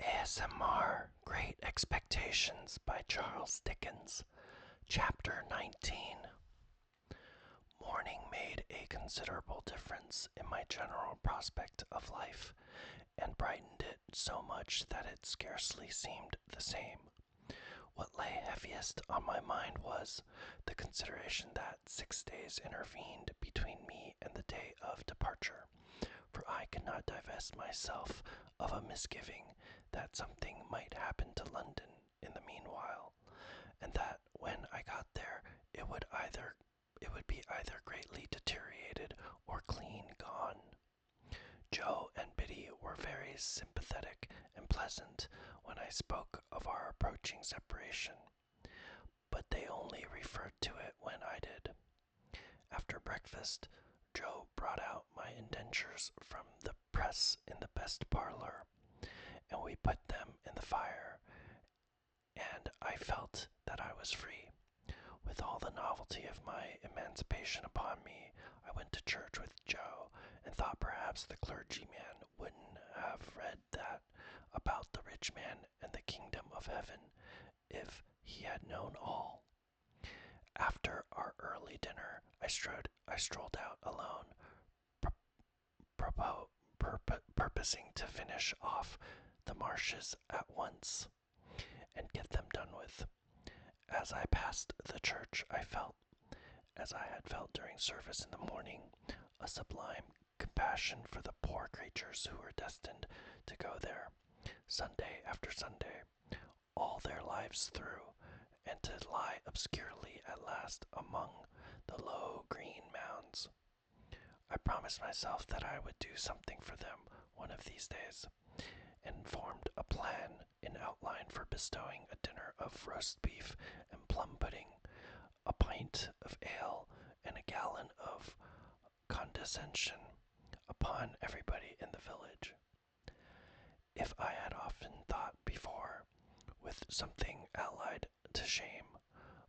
ASMR Great Expectations by Charles Dickens. Chapter 19. Morning made a considerable difference in my general prospect of life, and brightened it so much that it scarcely seemed the same. What lay heaviest on my mind was the consideration that 6 days intervened between me and the day of departure, for I could not divest myself of a misgiving that something might happen to London in the meanwhile, and that when I got there it would be either greatly deteriorated or clean gone. Joe and Biddy were very sympathetic and pleasant when I spoke of our approaching separation, but they only referred to it when I did. After breakfast, Joe brought out my indentures from the press in the best parlor, and we put them in the fire, and I felt that I was free. With all the novelty of my emancipation upon me, I went to church with Joe, and thought perhaps the clergyman wouldn't have read that about the rich man and the kingdom of heaven if he had known all. After our early dinner, I strolled out alone, purposing to finish off the marshes at once and get them done with. As I passed the church, I felt, as I had felt during service in the morning, a sublime compassion for the poor creatures who were destined to go there, Sunday after Sunday, all their lives through, and to lie obscurely at last among the low green mounds. I promised myself that I would do something for them one of these days, and formed a plan in outline for bestowing a dinner of roast beef and plum pudding, a pint of ale, and a gallon of condescension upon everybody in the village. If I had often thought before, with something allied to shame,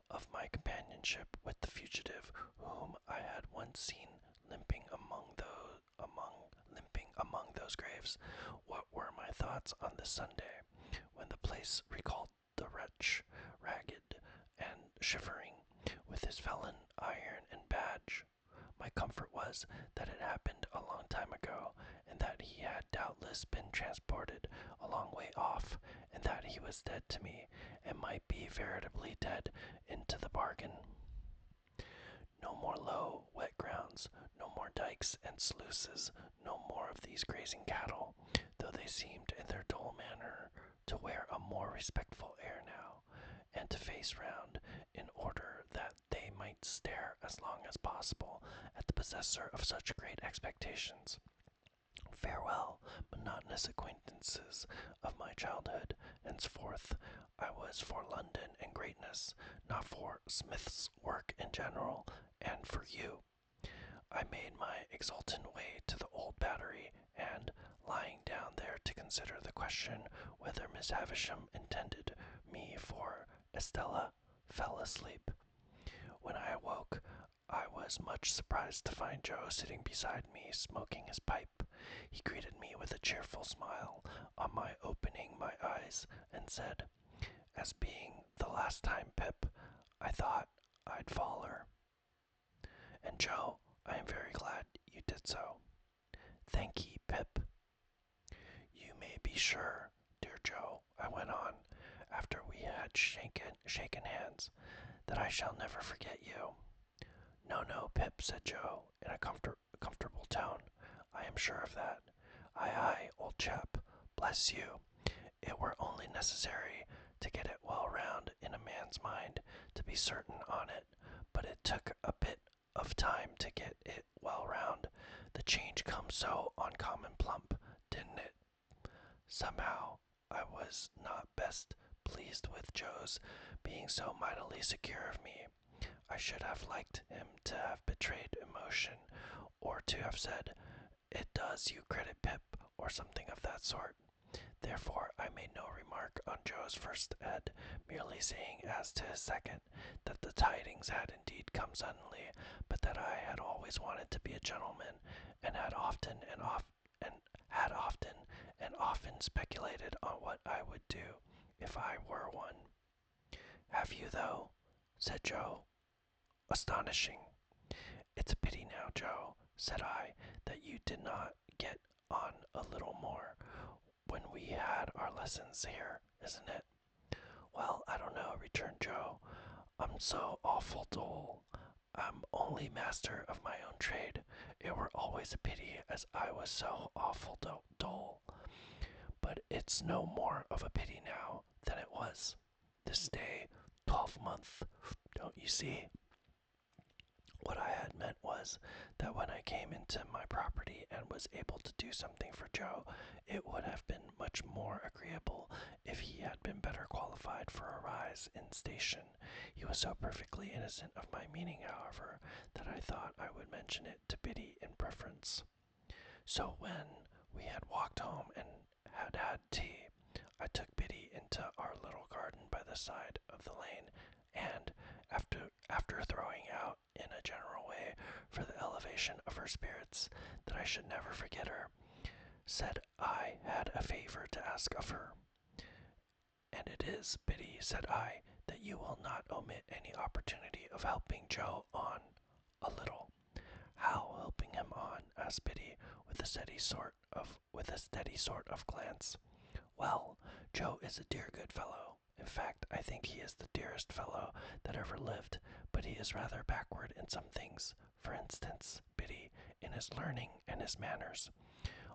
of my companionship with the fugitive whom I had once seen limping among those graves, what were my thoughts on this Sunday, when the place recalled the wretch, ragged and shivering, with his felon iron and badge? My comfort was that it happened a long time ago, and that he had doubtless been transported a long way off, and that he was dead to me, and might be veritably dead into the bargain. No more low, wet grounds, no more dikes and sluices, no more of these grazing cattle, though they seemed in their dull manner to wear a more respectful air now, and to face round, in order that they might stare as long as possible at the possessor of such great expectations. Farewell, monotonous acquaintances of my childhood. Henceforth I was for London and greatness, not for Smith's work in general, and for you. I made my exultant way to the old battery, and, lying down there to consider the question whether Miss Havisham intended me for Estella, fell asleep. When I awoke, I was much surprised to find Joe sitting beside me, smoking his pipe. He greeted me with a cheerful smile on my opening my eyes, and said, as being the last time, Pip, I thought I'd follow. And Joe, I am very glad you did so. Thank ye, Pip. You may be sure, dear Joe, I went on, after we had shaken hands, that I shall never forget you. No, no, Pip, said Joe, in a comfortable tone. I am sure of that. Aye, aye, old chap, bless you. It were only necessary to get it well round in a man's mind to be certain on it, but it took a bit of time to get it well round. The change come so uncommon plump, didn't it? Somehow I was not best pleased with Joe's being so mightily secure of me. I should have liked him to have betrayed emotion, or to have said, "It does you credit, Pip," or something of that sort. Therefore I made no remark on Joe's first head, merely saying as to his second, that the tidings had indeed come suddenly, but that I had always wanted to be a gentleman, and had often speculated on what I would do if I were one. Have you, though? Said Joe. Astonishing. It's a pity now, Joe, said I, that you did not get on a little more when we had our lessons here, isn't it? Well, I don't know, returned Joe. I'm so awful dull. I'm only master of my own trade. It were always a pity as I was so awful dull. But it's no more of a pity now than it was this day 12-month. Don't you see? What I had meant was that when I came into my property and was able to do something for Joe, it would have been much more agreeable if he had been better qualified for a rise in station. He was so perfectly innocent of my meaning, however, that I thought I would mention it to Biddy in preference. So when we had walked home and had had tea, I took Biddy into our little garden by the side of the lane, and after throwing out in a general way for the elevation of her spirits that I should never forget her, said I had a favor to ask of her. And it is, Biddy, said I, that you will not omit any opportunity of helping Joe on a little. How helping him on? Asked Biddy with a steady sort of glance. Well, Joe is a dear good fellow. In fact, I think he is the dearest fellow that ever lived, but he is rather backward in some things. For instance, Biddy, in his learning and his manners.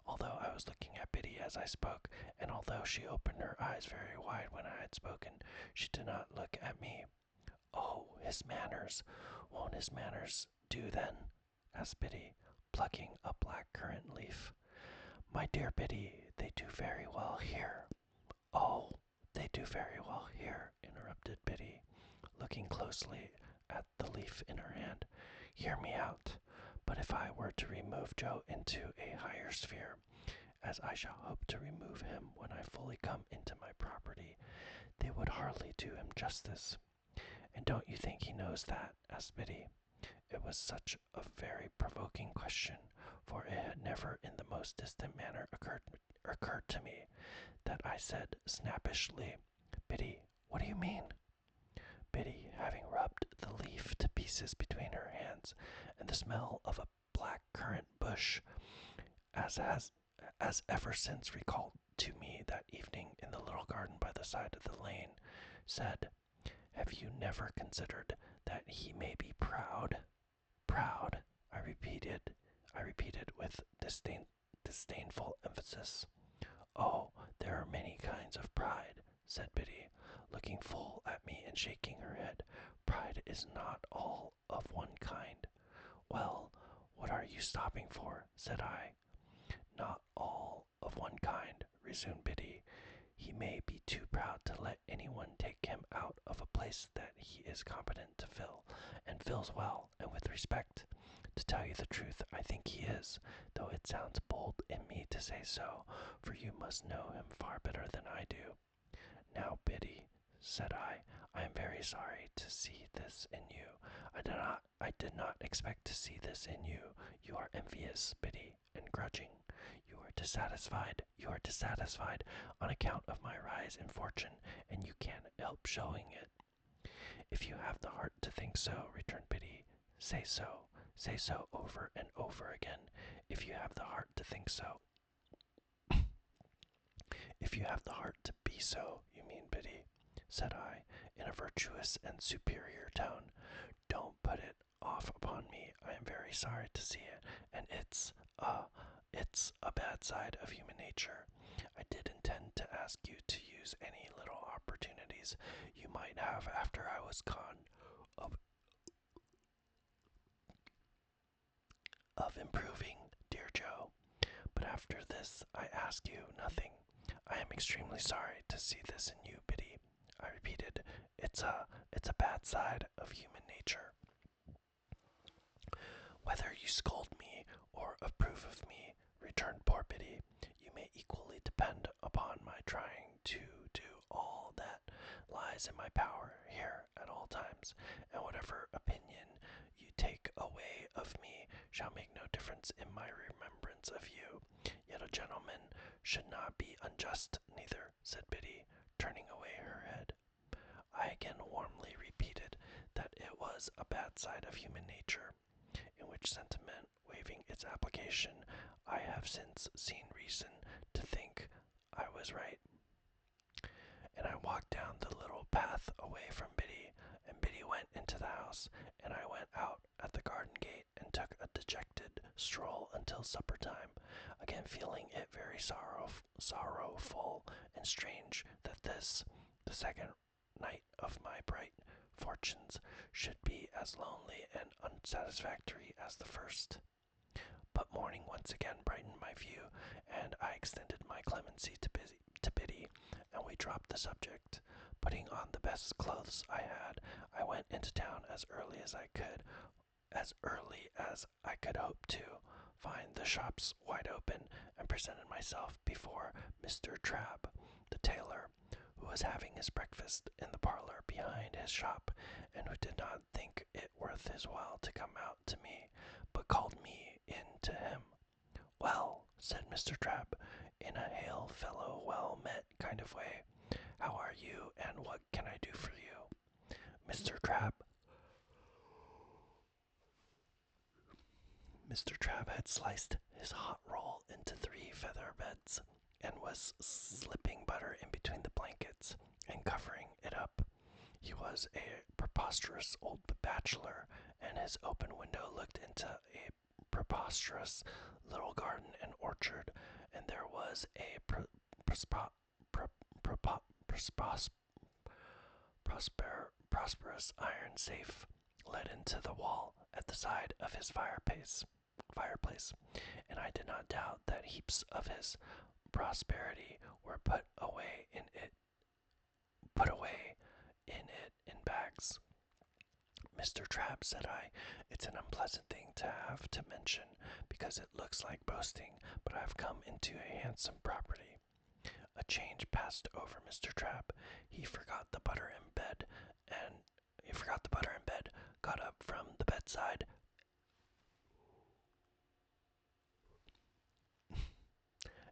Although I was looking at Biddy as I spoke, and although she opened her eyes very wide when I had spoken, she did not look at me. Oh, his manners. Won't his manners do then? Asked Biddy, plucking a black currant leaf. My dear Biddy, they do very well here. Oh, they do very well here, interrupted Biddy, looking closely at the leaf in her hand. Hear me out. But if I were to remove Joe into a higher sphere, as I shall hope to remove him when I fully come into my property, they would hardly do him justice. And don't you think he knows that? Asked Biddy. It was such a very provoking question, for it had never in the most distant manner occurred to me, that I said snappishly, Biddy, what do you mean? Biddy, having rubbed the leaf to pieces between her hands, and the smell of a black currant bush, as ever since recalled to me that evening in the little garden by the side of the lane, said, have you never considered that he may be proud? Proud, I repeated with disdainful emphasis. Oh, there are many kinds of pride, said Biddy, looking full at me and shaking her head. Pride is not all of one kind. Well, what are you stopping for? Said I. Not all of one kind, resumed Biddy. He may be too proud to let anyone take him out of a place that he is competent to fill, and fills well, and with respect. To tell you the truth, I think he is, though it sounds bold in me to say so, for you must know him far better than I do. Now, Biddy, said I am very sorry to see this in you. I did not expect to see this in you. You are envious, Biddy, and grudging. You are dissatisfied on account of my rise in fortune, and you can't help showing it. If you have the heart to think so, returned Biddy, say so over and over again. If you have the heart to think so. If you have the heart to be so, you mean, Biddy, said I, in a virtuous and superior tone. Don't put it off upon me. I am very sorry to see it, and it's a bad side of human nature. I did intend to ask you to use any little opportunities you might have after I was gone of improving, dear Joe. But after this I ask you nothing. I am extremely sorry to see this in you, Biddy. I repeated, it's a bad side of human nature. Whether you scold me or approve of me, returned poor Biddy, you may equally depend upon my trying to do all that lies in my power here at all times, and whatever opinion you take away of me shall make no difference in my remembrance of you. Yet a gentleman should not be unjust, neither, said Biddy, turning away her head. I again warmly repeated that it was a bad side of human nature, in which sentiment, waiving its application, I have since seen reason to think I was right. And I walked down the little path away from Biddy, and Biddy went into the house, and I went out at the garden gate and took a dejected stroll until supper time, again feeling it very sorrowful and strange that this, the second night of my bright fortunes, should be as lonely and unsatisfactory as the first. But morning once again brightened my view, and I extended my clemency to Biddy, and we dropped the subject. Putting on the best clothes I had, I went into town as early as I could hope to find the shops wide open, and presented myself before Mr. Trabb, the tailor, who was having his breakfast in the parlor behind his shop, and who did not think it worth his while to come out to me, but called me in to him. "Well," said Mr. Trabb, in a hail fellow well met kind of way, "how are you, and what can I do for you?" Mr. Trabb had sliced his hot roll into 3 feather beds, and was slipping butter in between the blankets and covering it up. He was a preposterous old bachelor, and his open window looked into a preposterous little garden and orchard, and there was a prosperous iron safe let into the wall at the side of his fireplace, and I did not doubt that heaps of his prosperity were put away in it in bags. "Mr. Trabb," said I, "it's an unpleasant thing to have to mention, because it looks like boasting, but I've come into a handsome property." A change passed over Mr. Trabb. He forgot the butter in bed, got up from the bedside,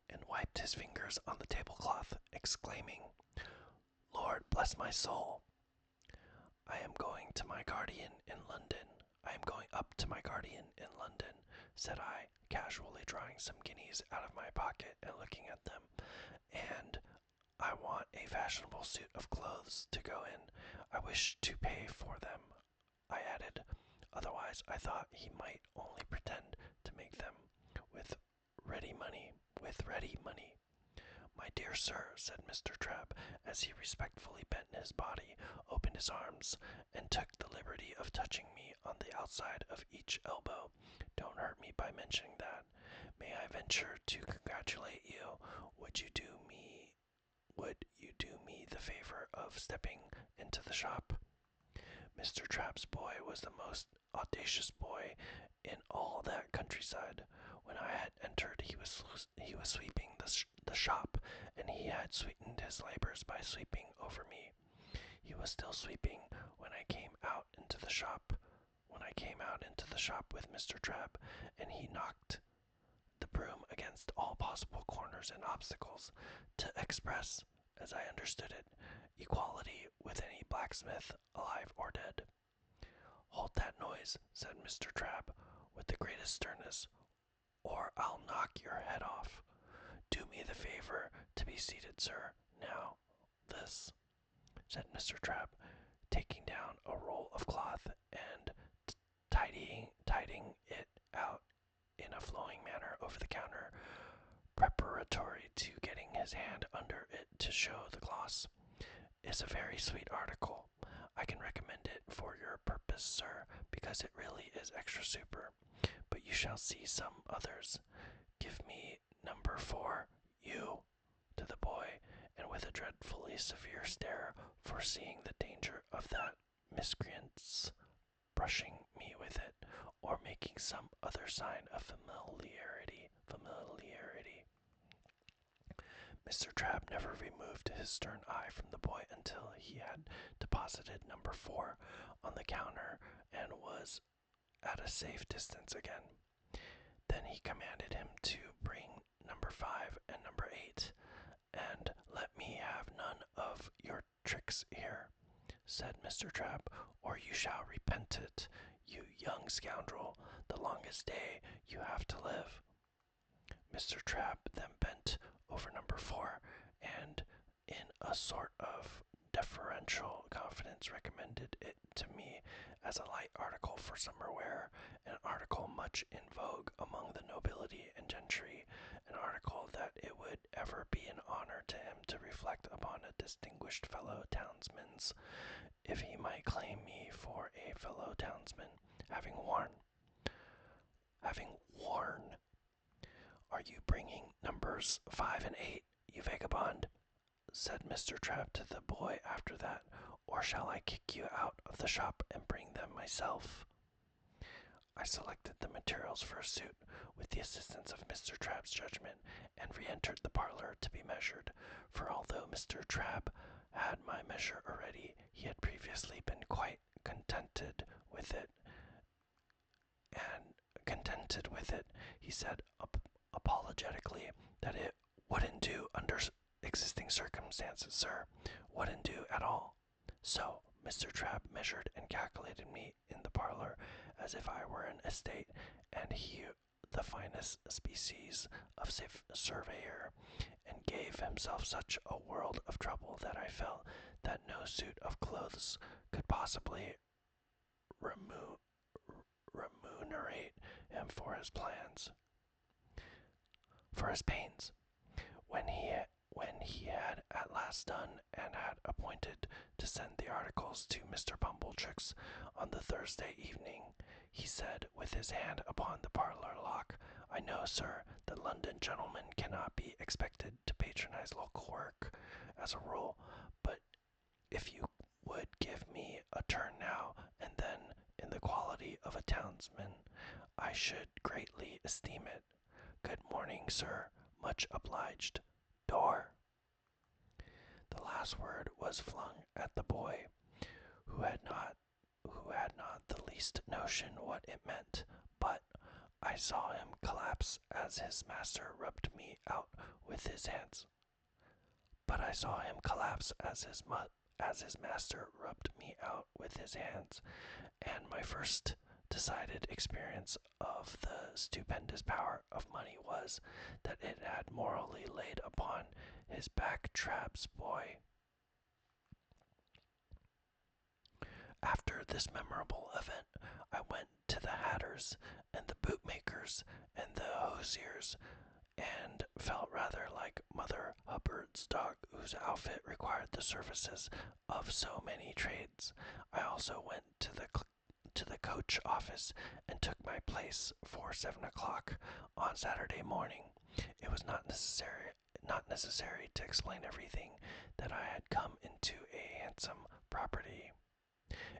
and wiped his fingers on the tablecloth, exclaiming, "Lord bless my soul! I am going to my guardian in London. I am going up to my guardian in London," said I, casually drawing some guineas out of my pocket and looking at them. "And I want a fashionable suit of clothes to go in. I wish to pay for them," I added. Otherwise, I thought he might only pretend to make them with ready money. "My dear sir," said Mr. Trabb, as he respectfully bent his body, opened his arms, and took the liberty of touching me on the outside of each elbow, "don't hurt me by mentioning that. May I venture to congratulate you? Would you do me the favor of stepping into the shop?" Mr. Trabb's boy was the most audacious boy in all that countryside. When I had entered, he was sweeping the shop, and he had sweetened his labors by sweeping over me. He was still sweeping when I came out into the shop. With Mr. Trabb, and he knocked the broom against all possible corners and obstacles, to express, as I understood it, equality with any blacksmith, alive or dead. "Hold that noise," said Mr. Trabb, with the greatest sternness, "or I'll knock your head off. Do me the favor to be seated, sir. Now, this," said Mr. Trabb, taking down a roll of cloth and tidying it out in a flowing manner over the counter, preparatory to getting his hand under it to show the gloss, "is a very sweet article. I can recommend it for your purpose, sir, because it really is extra super. But you shall see some others. Give me number 4, you," to the boy, and with a dreadfully severe stare, foreseeing the danger of that miscreant's brushing me with it, or making some other sign of familiarity. Mr. Trabb never removed his stern eye from the boy until he had deposited number 4 on the counter and was at a safe distance again. Then he commanded him to bring number 5 and number 8, and let me have none of your tricks here, said Mr. Trap, or you shall repent it, you young scoundrel, the longest day you have to live. Mr. Trap then bent over number 4 and, in a sort of deferential confidence, recommended it to me as a light article for summer wear, an article much in vogue among the nobility and gentry, an article that it would ever be an honor to him to reflect upon a distinguished fellow townsman's, if he might claim me for a fellow townsman, having worn. Are you bringing numbers 5 and 8, you vagabond? Said Mr. Trap to the boy after that, or shall I kick you out of the shop and bring them myself? I selected the materials for a suit with the assistance of Mr. Trap's judgment, and re-entered the parlor to be measured, for although Mr. Trap had my measure already, he had previously been quite contented with it, he said apologetically that it wouldn't do under existing circumstances, sir. Wouldn't do at all. So, Mr. Trap measured and calculated me in the parlor as if I were an estate, and he the finest species of surveyor, and gave himself such a world of trouble that I felt that no suit of clothes could possibly remunerate him for his pains. When he had at last done, and had appointed to send the articles to Mr. Pumblechook's on the Thursday evening, he said, with his hand upon the parlor lock, I know, sir, that London gentlemen cannot be expected to patronize local work as a rule, but if you would give me a turn now and then in the quality of a townsman, I should greatly esteem it. Good morning, sir. Much obliged. Door. The last word was flung at the boy, who had not the least notion what it meant, but I saw him collapse as his master rubbed me out with his hands. As his master rubbed me out with his hands, and my first decided experience of the stupendous power of money was that it had morally laid upon his back Trap's boy. After this memorable event, I went to the hatters and the bootmakers and the hosiers, and felt rather like Mother Hubbard's dog, whose outfit required the services of so many trades. I also went to the coach office and took my place for 7 o'clock on Saturday morning. It was not necessary to explain everything that I had come into a handsome property.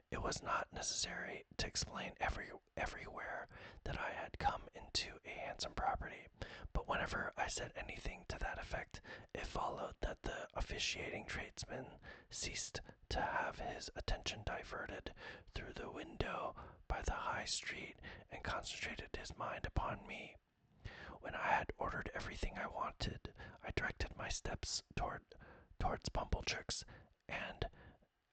It was not necessary to explain everywhere that I had come into a handsome property, but whenever I said anything to that effect, it followed that the officiating tradesman ceased to have his attention diverted through the window by the high street, and concentrated his mind upon me. When I had ordered everything I wanted, I directed my steps towards Pumblechook's, and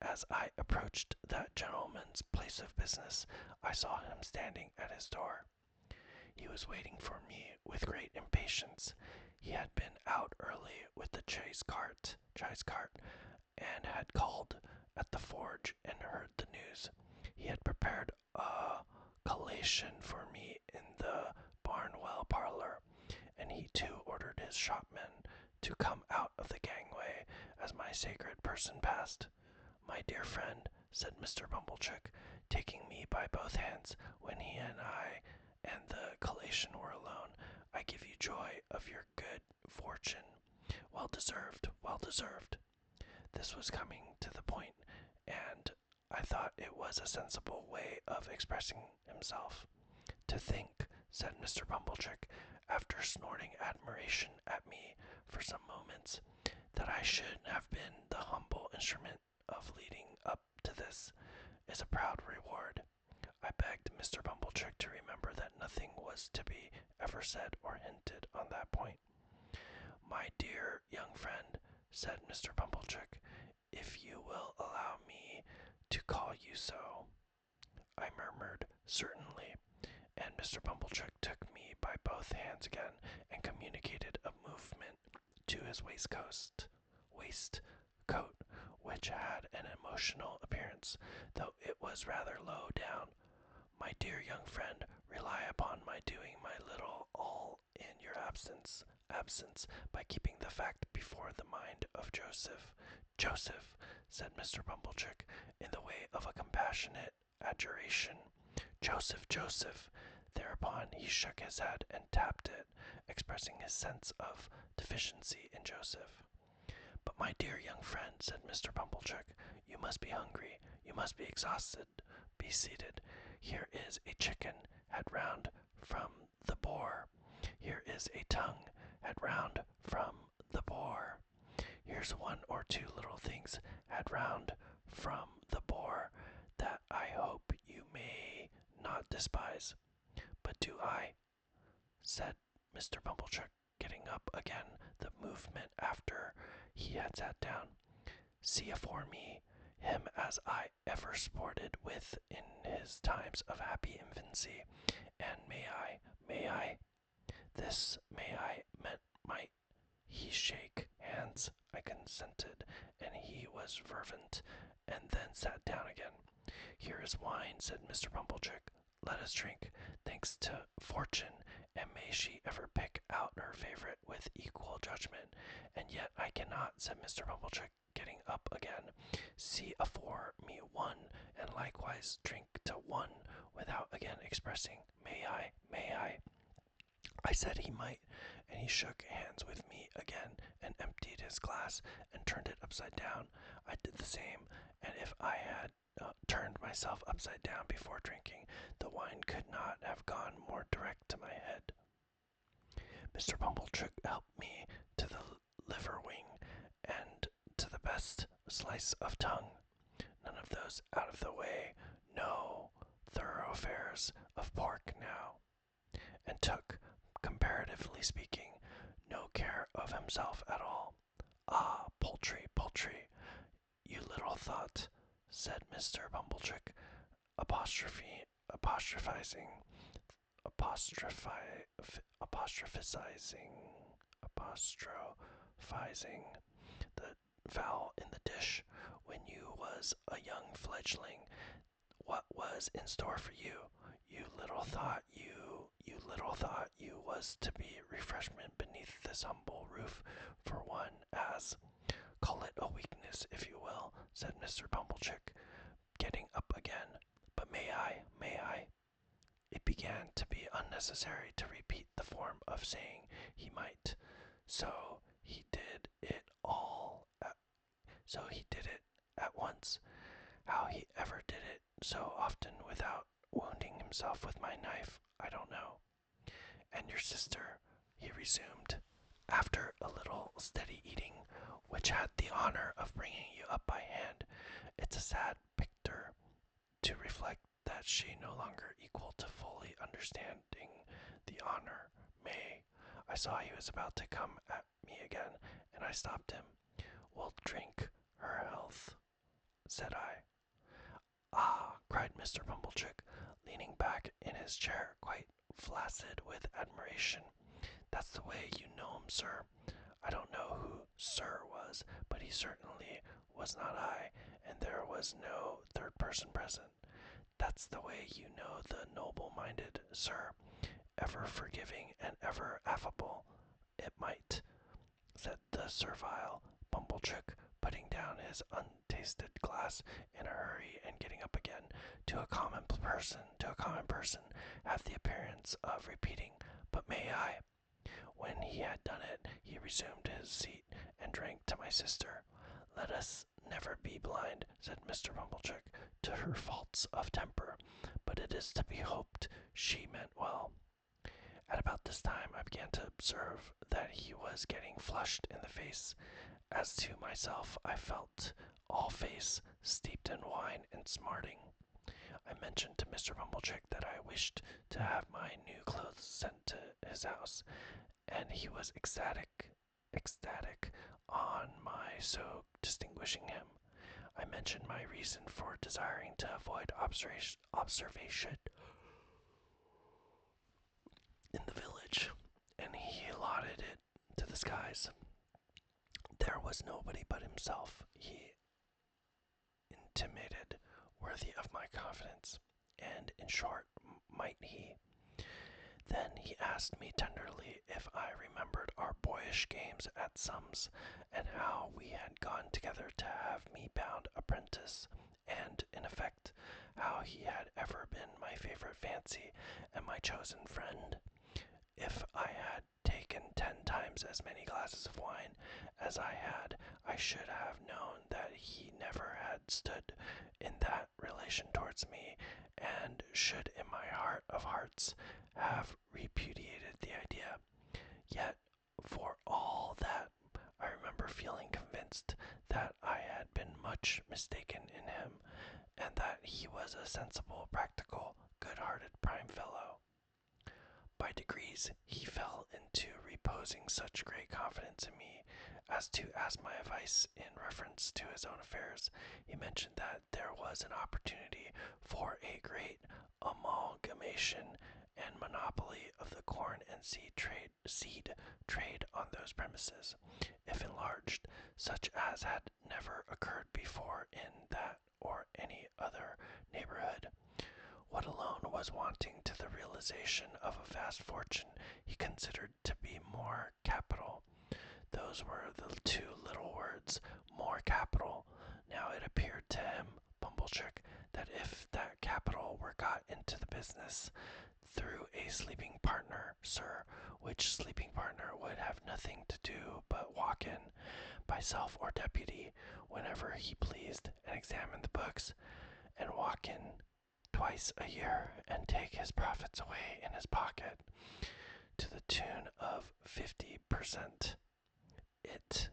as I approached that gentleman's place of business, I saw him standing at his door. He was waiting for me with great impatience. He had been out early with the chaise cart, and had called at the forge and heard the news. He had prepared a collation for me in the Barnwell parlor, and he too ordered his shopman to come out of the gangway as my sacred person passed. My dear friend, said Mr. Pumblechook, taking me by both hands, when he and I and the collation were alone, I give you joy of your good fortune. Well deserved, well deserved. This was coming to the point, and I thought it was a sensible way of expressing himself. To think, said Mr. Pumblechook, after snorting admiration at me for some moments, that I should have been the humble instrument of leading up to this, is a proud reward. I begged Mr. Pumblechook to remember that nothing was to be ever said or hinted on that point. My dear young friend, said Mr. Pumblechook, if you will allow me to call you so. I murmured, certainly, and Mr. Pumblechook took me by both hands again and communicated a movement to his waistcoat, which had an emotional appearance, though it was rather low down. My dear young friend, rely upon my doing my little all in your absence by keeping the fact before the mind of Joseph. Joseph, said Mr. Pumblechook, in the way of a compassionate adjuration. Joseph, Joseph. Thereupon he shook his head and tapped it, expressing his sense of deficiency in Joseph. But my dear young friend, said Mr. Pumblechook, you must be hungry, you must be exhausted. Be seated. Here is a chicken, head round from the boar. Here is a tongue, head round from the boar. Here's one or two little things, head round from the boar, that I hope you may not despise. But do I, said Mr. Pumblechook, getting up again, the movement after he had sat down. See afore me him as I ever sported with in his times of happy infancy, and may I, this may I meant might he shake hands. I consented, and he was fervent, and then sat down again. Here is wine, said Mr. Pumblechook. Let us drink. Thanks to fortune, and may she ever pick out her favorite with equal judgment. And yet I cannot, said Mr. Pumblechook, getting up again, see afore me one, and likewise drink to one, without again expressing, may I, may I. I said he might, and he shook hands with me again, and emptied his glass, and turned it upside down. I did the same, and if I had turned myself upside down before drinking, the wine could not have gone more direct to my head. Mr. Pumblechook helped me to the liver wing, and to the best slice of tongue. None of those out of the way, no thoroughfares of pork now, and took, comparatively speaking, no care of himself at all. Ah, poultry, poultry, you little thought, said Mr. Pumblechook, apostrophizing the fowl in the dish when you was a young fledgling, what was in store for you. You little thought you was to be refreshment beneath this humble roof for one as, call it a weakness if you will, said Mr. Pumblechook, getting up again. But may I? It began to be unnecessary to repeat the form of saying he might. So he did it at once. How he ever did it so often without wounding himself with my knife, I don't know. And your sister, he resumed, after a little steady eating, which had the honor of bringing you up by hand, it's a sad picture to reflect that she no longer equal to fully understanding the honor. May, I saw he was about to come at me again, and I stopped him. We'll drink her health, said I. Ah, cried Mr. Pumblechook, leaning back in his chair, quite flaccid with admiration. That's the way you know him, sir. I don't know who sir was, but he certainly was not I, and there was no third person present. That's the way you know the noble-minded, sir, ever forgiving and ever affable. It might, said the servile Pumblechook, putting down his untasted glass in a hurry and getting up again, to a common person, have the appearance of repeating, but may I? When he had done it, he resumed his seat and drank to my sister. Let us never be blind, said Mr. Pumblechook, to her faults of temper, but it is to be hoped she meant well. At about this time I began to observe that he was getting flushed in the face. As to myself, I felt all face steeped in wine and smarting. I mentioned to Mr. Pumblechook that I wished to have my new clothes sent to his house, and he was ecstatic ecstatic on my so distinguishing him. I mentioned my reason for desiring to avoid observation in the village, and he lauded it to the skies. There was nobody but himself, he intimated, worthy of my confidence, and, in short, might he. Then he asked me tenderly if I remembered our boyish games at sums, and how we had gone together to have me bound apprentice, and, in effect, how he had ever been my favorite fancy and my chosen friend. If I had taken 10 times as many glasses of wine as I had, I should have known that he never had stood in that relation towards me, and should in my heart of hearts have repudiated the idea. Yet, for all that, I remember feeling convinced that I had been much mistaken in him, and that he was a sensible, practical, good-hearted prime fellow. By degrees, he fell into reposing such great confidence in me as to ask my advice in reference to his own affairs. He mentioned that there was an opportunity for a great amalgamation and monopoly of the corn and seed trade on those premises, if enlarged, such as had never occurred before in that or any other neighborhood. What alone was wanting to the realization of a vast fortune he considered to be more capital. Those were the two little words, more capital. Now it appeared to him, Pumblechook, that if that capital were got into the business through a sleeping partner, sir, which sleeping partner would have nothing to do but walk in, by self or deputy, whenever he pleased, and examine the books, and walk in twice a year, and take his profits away in his pocket, to the tune of 50%. It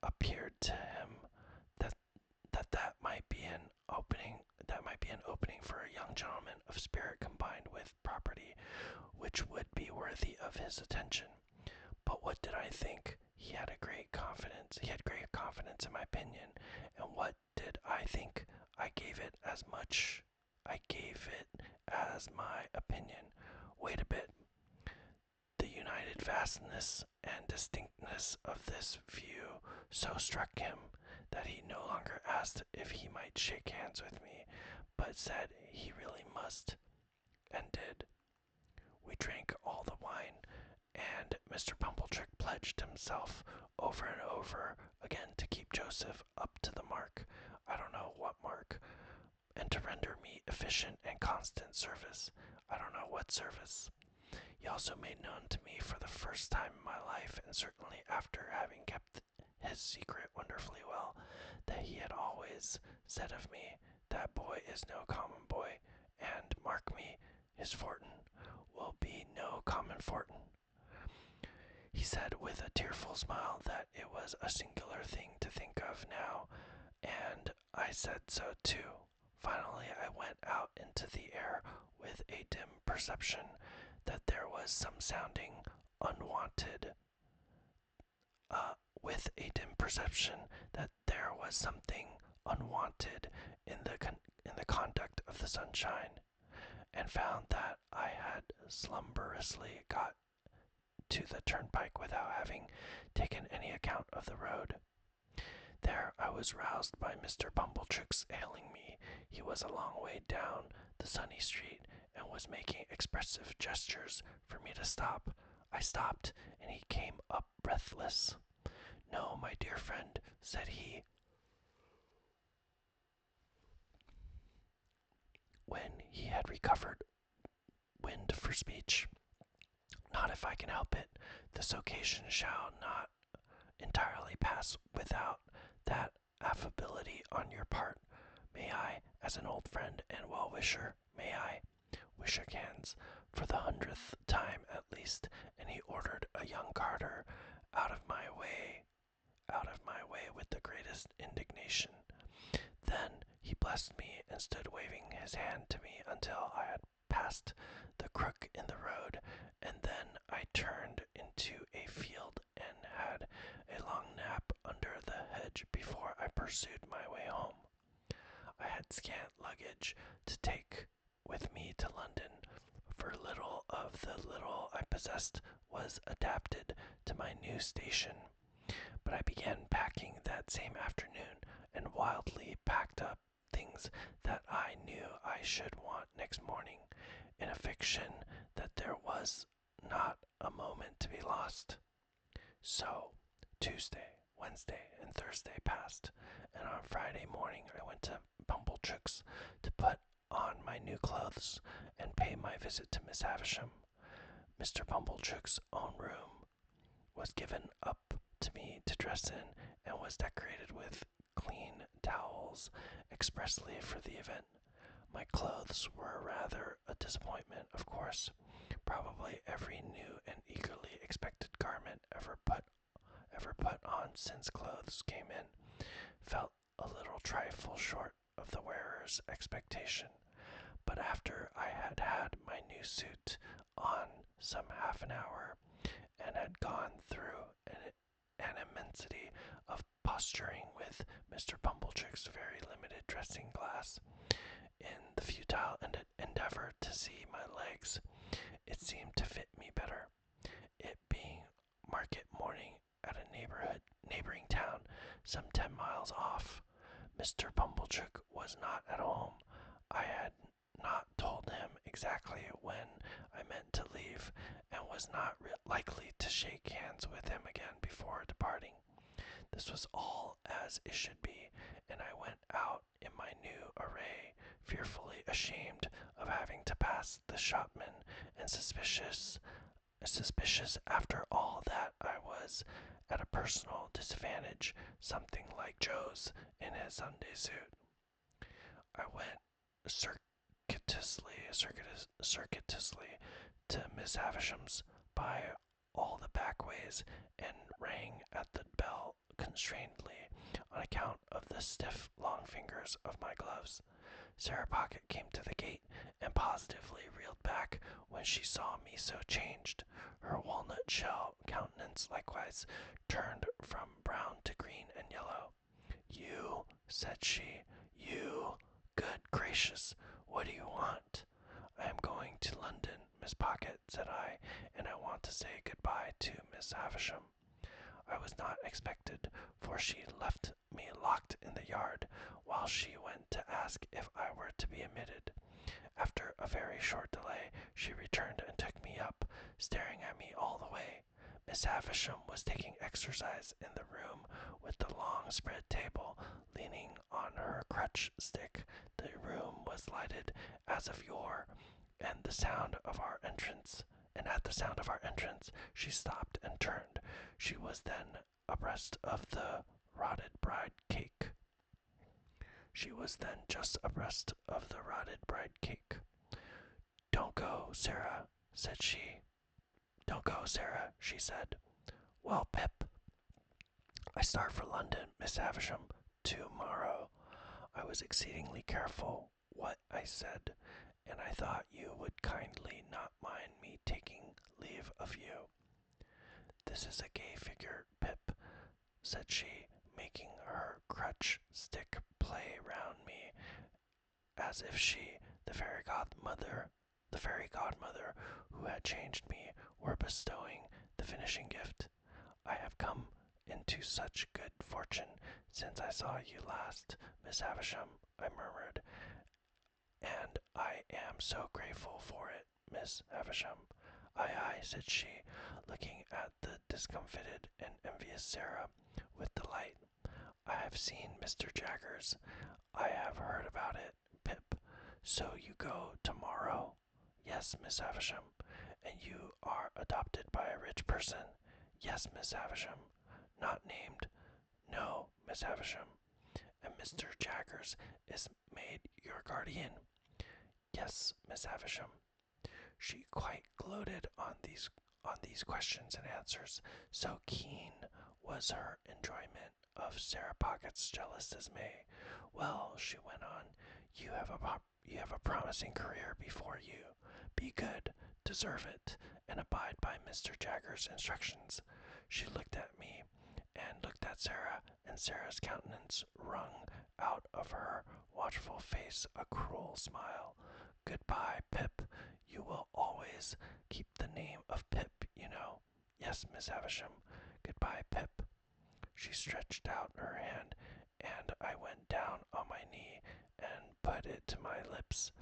appeared to him that that might be an opening for a young gentleman of spirit combined with property, which would be worthy of his attention. But what did I think? He had great confidence in my opinion, and what did I think? I gave it as my opinion. Wait a bit. The united vastness and distinctness of this view so struck him that he no longer asked if he might shake hands with me, but said he really must, and did. We drank all the wine, and Mr. Pumblechook pledged himself over and over again to keep Joseph up to the mark, I don't know what mark, and to render me efficient and constant service, I don't know what service. He also made known to me for the first time in my life, and certainly after having kept his secret wonderfully well, that he had always said of me, that boy is no common boy, and, mark me, his fortune will be no common fortune. He said with a tearful smile that it was a singular thing to think of now, and I said so too. Finally, I went out into the air with a dim perception that there was some sounding unwanted, in the conduct of the sunshine, and found that I had slumberously got to the turnpike without having taken any account of the road. There I was roused by Mr. Pumblechook's hailing me. He was a long way down the sunny street, and was making expressive gestures for me to stop. I stopped, and he came up breathless. "No, my dear friend," said he, when he had recovered wind for speech. "Not if I can help it. This occasion shall not entirely pass without that affability on your part. May I, as an old friend and well-wisher, may I?" We shook hands for the 100th time at least, and he ordered a young carter out of my way with the greatest indignation. Then he blessed me and stood waving his hand to me until I had past the crook in the road, and then I turned into a field and had a long nap under the hedge before I pursued my way home. I had scant luggage to take with me to London, for little of the little I possessed was adapted to my new station. But I began packing that same afternoon, and wildly packed up things that I knew I should want next morning, in a fiction that there was not a moment to be lost. So, Tuesday, Wednesday, and Thursday passed, and on Friday morning I went to Pumblechook's to put on my new clothes and pay my visit to Miss Havisham. Mr. Pumblechook's own room was given up to me to dress in, and was decorated with clean towels expressly for the event. My clothes were rather a disappointment, of course. Probably every new and eagerly expected garment ever put on since clothes came in felt a little trifle short of the wearer's expectation. But after I had had my new suit on some half an hour, and had gone through an immensity of posturing with Mr. Pumblechook's very limited dressing glass, in the futile endeavor to see my legs, it seemed to fit me better. It being market morning at a neighboring town, some 10 miles off, Mr. Pumblechook was not at home. I had not told him exactly when I meant to leave, and was not likely to shake hands with him again before departing. This was all as it should be, and I went out in my new array, fearfully ashamed of having to pass the shopman, and suspicious after all that I was at a personal disadvantage, something like Joe's in his Sunday suit. I went circuitously to Miss Havisham's by all the back ways, and rang at the bell constrainedly on account of the stiff long fingers of my gloves. Sarah Pocket came to the gate, and positively reeled back when she saw me so changed. Her walnut-shell countenance likewise turned from brown to green and yellow. "You," said she, "you! Good gracious, what do you want?" "I am going to London, Miss Pocket," said I, "and I want to say good-bye to Miss Havisham." I was not expected, for she left me locked in the yard, while she went to ask if I were to be admitted. After a very short delay, she returned and took me up, staring at me all the way. Miss Havisham was taking exercise in the room with the long spread table, leaning on her crutch stick. The room was lighted as of yore, and at the sound of our entrance, she stopped and turned. She was then abreast of the rotted bride cake. "Don't go, Sarah," said she. "Don't go, Sarah," she said. "Well, Pip, I start for London, Miss Havisham, to-morrow." I was exceedingly careful what I said, and I thought you would kindly not mind me taking leave of you. "This is a gay figure, Pip," said she, making her crutch stick play round me, as if she, the fairy godmother who had changed me, were bestowing the finishing gift. "I have come into such good fortune since I saw you last, Miss Havisham," I murmured, "and I am so grateful for it, Miss Havisham." "Aye, said she, looking at the discomfited and envious Sarah with delight. "I have seen Mr. Jaggers. I have heard about it, Pip. So you go to-morrow?" "Yes, Miss Havisham." "And you are adopted by a rich person?" "Yes, Miss Havisham." "Not named?" "No, Miss Havisham." "And Mr. Jaggers is made your guardian?" "Yes, Miss Havisham." She quite gloated on these questions and answers, so keen was her enjoyment of Sarah Pocket's jealous dismay. "Well," she went on, You have a promising career before you. Be good, deserve it, and abide by Mr. Jagger's instructions." She looked at me and looked at Sarah, and Sarah's countenance wrung out of her watchful face a cruel smile. "Goodbye, Pip. You will always keep the name of Pip, you know." "Yes, Miss Havisham. Goodbye, Pip." She stretched out her hand, and I went down on my knee and put it to my lips.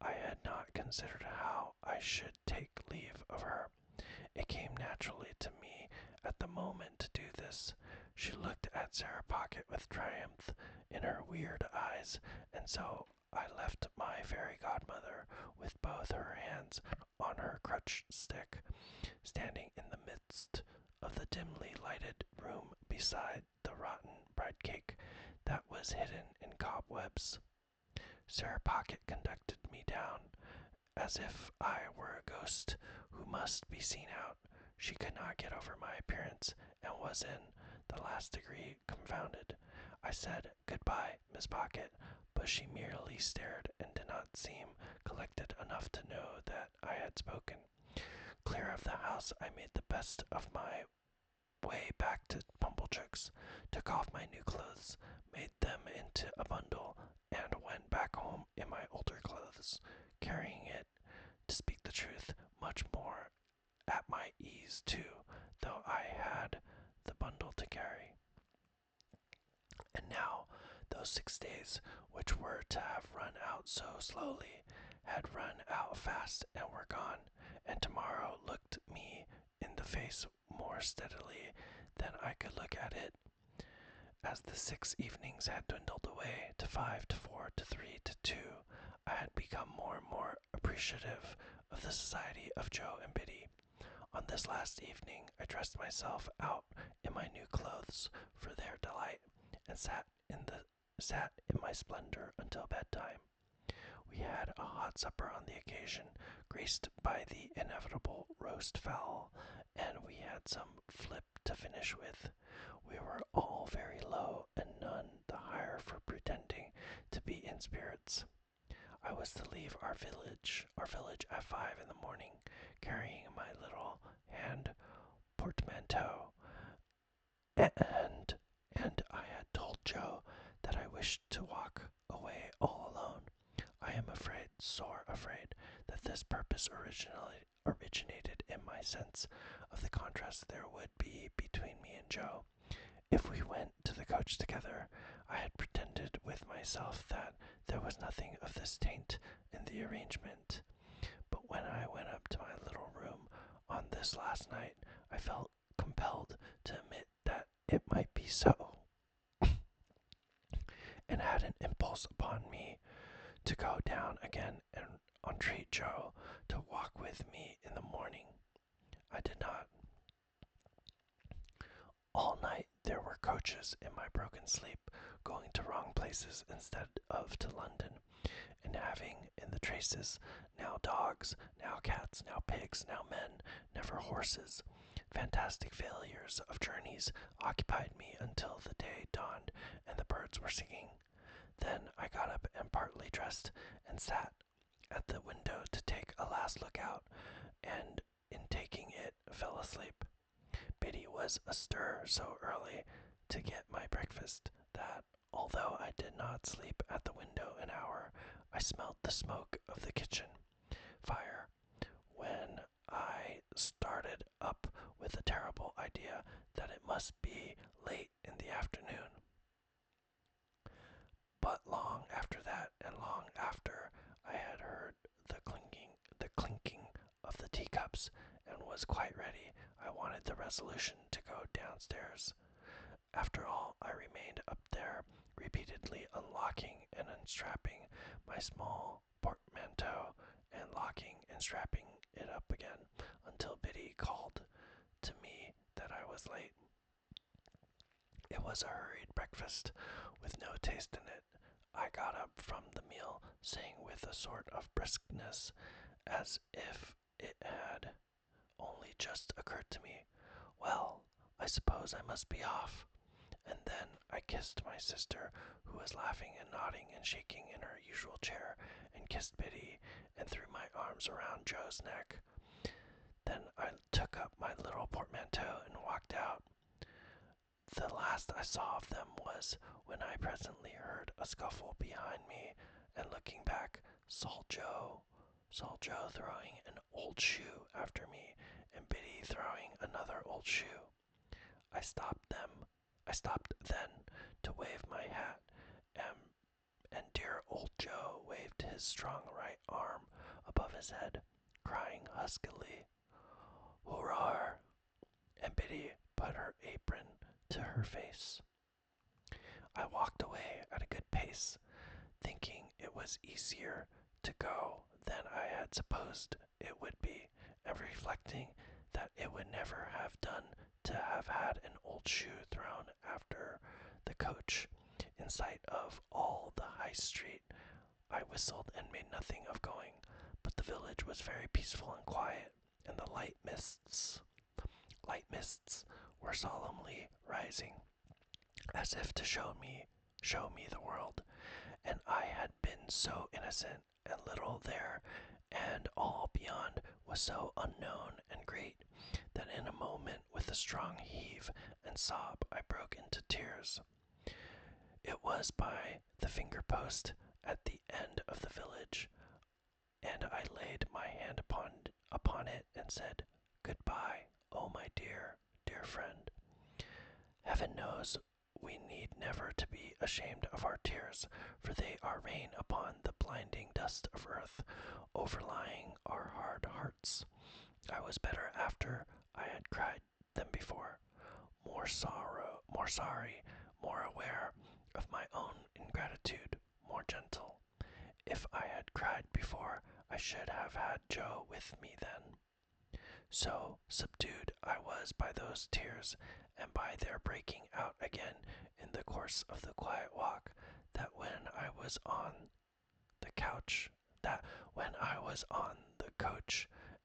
I had not considered how I should take leave of her. It came naturally to me at the moment to do this. She looked at Sarah Pocket with triumph in her weird eyes, and so I left my fairy godmother with both her hands on her crutch stick, standing in the midst of the dimly lighted room beside the rotten bread cake that was hidden in cobwebs. Sarah Pocket conducted me down, as if I were a ghost who must be seen out. She could not get over my appearance, and was in the last degree confounded. I said, "Goodbye, Miss Pocket," but she merely stared and did not seem collected enough to know that I had spoken. Clear of the house, I made the best of my way back to Pumblechook's, took off my new clothes, made them into a bundle, and went back home in my older clothes, carrying it, to speak the truth, much more at my ease too, though I had the bundle to carry. And now those 6 days, which were to have run out so slowly, had run out fast and were gone, and tomorrow looked me in the face more steadily than I could look at it. As the 6 evenings had dwindled away to 5, to 4, to 3, to 2, I had become more and more appreciative of the society of Joe and Biddy. On this last evening I dressed myself out in my new clothes for their delight, and sat in my splendor until bedtime. We had a hot supper on the occasion, graced by the inevitable roast fowl, and we had some flip to finish with. We were all very low, and none the higher for pretending to be in spirits. I was to leave our village at 5 in the morning, carrying my little hand portmanteau, and I had told Joe that I wished to walk away all alone. I am afraid, sore afraid, that this purpose originated in my sense of the contrast there would be between me and Joe. If we went to the coach together, I had pretended with myself that there was nothing of this taint in the arrangement. But when I went up to my little room on this last night, I felt compelled to admit that it might be so, and had an impulse upon me to go down again and entreat Joe to walk with me in the morning. I did not. All night there were coaches in my broken sleep, going to wrong places instead of to London, and having in the traces now dogs, now cats, now pigs, now men, never horses. Fantastic failures of journeys occupied me until the day dawned and the birds were singing. Then I got up and partly dressed and sat at the window to take a last look out, and in taking it fell asleep. Biddy was astir so early to get my breakfast that, although I did not sleep at the window an hour, I smelt the smoke of the kitchen fire when I started up with a terrible idea that it must be late in the afternoon. But long after that, and long after I had heard the clinking of the teacups, and was quite ready, I wanted the resolution to go downstairs. After all, I remained up there, repeatedly unlocking and unstrapping my small portmanteau, and locking and strapping it up again, until Biddy called to me that I was late. It was a hurried breakfast, with no taste in it. I got up from the meal, saying with a sort of briskness, as if it had only just occurred to me, "Well, I suppose I must be off." And then I kissed kissed my sister, who was laughing and nodding and shaking in her usual chair, and kissed Biddy, and threw my arms around Joe's neck. Then I took up my little portmanteau and walked out. The last I saw of them was when I presently heard a scuffle behind me, and looking back, saw Joe throwing an old shoe after me, and Biddy throwing another old shoe. I stopped then to wave my hat, and dear old Joe waved his strong right arm above his head, crying huskily, "Hurrah!" And Biddy put her apron to her face. I walked away at a good pace, thinking it was easier to go than I had supposed it would be, and reflecting that it would never have done to have had an old shoe thrown after the coach in sight of all the high street. I whistled and made nothing of going, but the village was very peaceful and quiet, and the light mists were solemnly rising, as if to show me the world. And I had been so innocent and little there, and all beyond was so unknown and great, that in a moment, with a strong heave and sob, I broke into tears. It was by the finger post at the end of the village, and I laid my hand upon it and said, "Goodbye, oh my dear, dear friend. Heaven knows we need never to be ashamed of our tears, for they are rain upon the blinding dust of earth, overlying our hard hearts. I was better after I had cried than before, more sorry, more aware of my own ingratitude, more gentle. If I had cried before, I should have had Joe with me then. So subdued I was by those tears, and by their breaking out again in the course of the quiet walk, that when I was on the coach,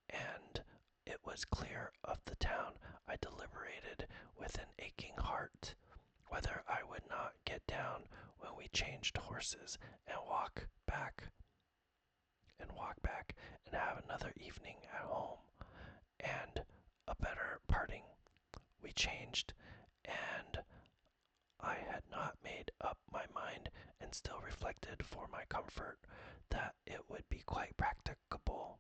and it was clear of the town, I deliberated with an aching heart whether I would not get down when we changed horses and walk back and have another evening at home, and a better parting. We changed, and I had not made up my mind, and still reflected for my comfort that it would be quite practicable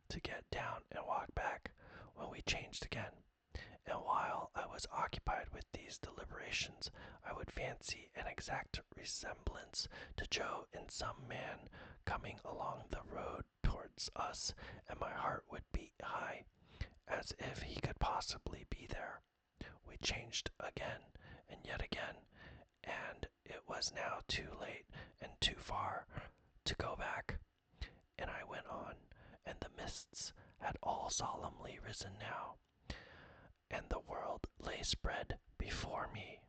to get down and walk back when we changed again. And while I was occupied with these deliberations, I would fancy an exact resemblance to Joe in some man coming along the road towards us, and my heart would beat high, as if he could possibly be there. We changed again, and yet again, and it was now too late and too far to go back, and I went on, and the mists had all solemnly risen now, and the world lay spread before me.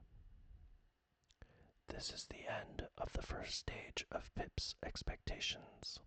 This is the end of the first stage of Pip's expectations.